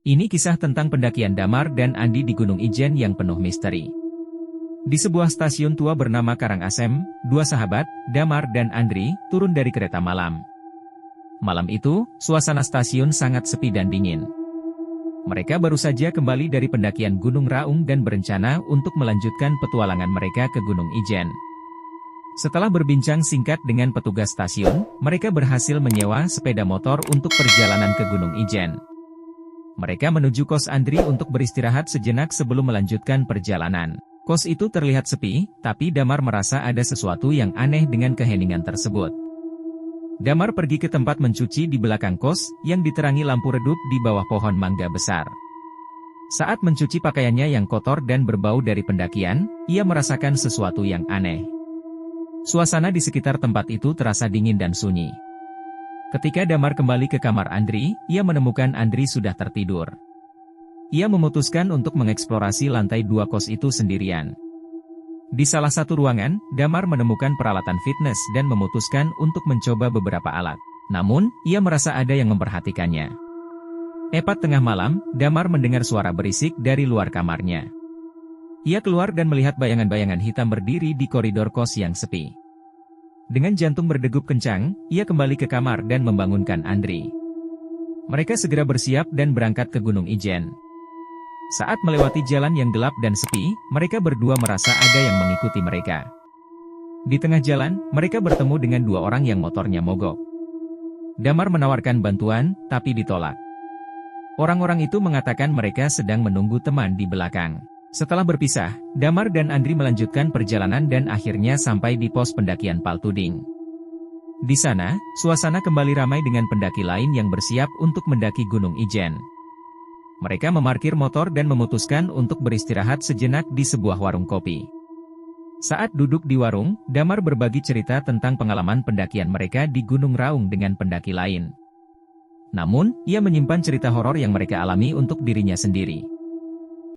Ini kisah tentang pendakian Damar dan Andi di Gunung Ijen yang penuh misteri. Di sebuah stasiun tua bernama Karangasem, dua sahabat, Damar dan Andri, turun dari kereta malam. Malam itu, suasana stasiun sangat sepi dan dingin. Mereka baru saja kembali dari pendakian Gunung Raung dan berencana untuk melanjutkan petualangan mereka ke Gunung Ijen. Setelah berbincang singkat dengan petugas stasiun, mereka berhasil menyewa sepeda motor untuk perjalanan ke Gunung Ijen. Mereka menuju kos Andri untuk beristirahat sejenak sebelum melanjutkan perjalanan. Kos itu terlihat sepi, tapi Damar merasa ada sesuatu yang aneh dengan keheningan tersebut. Damar pergi ke tempat mencuci di belakang kos, yang diterangi lampu redup di bawah pohon mangga besar. Saat mencuci pakaiannya yang kotor dan berbau dari pendakian, ia merasakan sesuatu yang aneh. Suasana di sekitar tempat itu terasa dingin dan sunyi. Ketika Damar kembali ke kamar Andri, ia menemukan Andri sudah tertidur. Ia memutuskan untuk mengeksplorasi lantai 2 kos itu sendirian. Di salah satu ruangan, Damar menemukan peralatan fitness dan memutuskan untuk mencoba beberapa alat. Namun, ia merasa ada yang memperhatikannya. Tepat tengah malam, Damar mendengar suara berisik dari luar kamarnya. Ia keluar dan melihat bayangan-bayangan hitam berdiri di koridor kos yang sepi. Dengan jantung berdegup kencang, ia kembali ke kamar dan membangunkan Andri. Mereka segera bersiap dan berangkat ke Gunung Ijen. Saat melewati jalan yang gelap dan sepi, mereka berdua merasa ada yang mengikuti mereka. Di tengah jalan, mereka bertemu dengan dua orang yang motornya mogok. Damar menawarkan bantuan, tapi ditolak. Orang-orang itu mengatakan mereka sedang menunggu teman di belakang. Setelah berpisah, Damar dan Andri melanjutkan perjalanan dan akhirnya sampai di pos pendakian Paltuding. Di sana, suasana kembali ramai dengan pendaki lain yang bersiap untuk mendaki Gunung Ijen. Mereka memarkir motor dan memutuskan untuk beristirahat sejenak di sebuah warung kopi. Saat duduk di warung, Damar berbagi cerita tentang pengalaman pendakian mereka di Gunung Raung dengan pendaki lain. Namun, ia menyimpan cerita horor yang mereka alami untuk dirinya sendiri.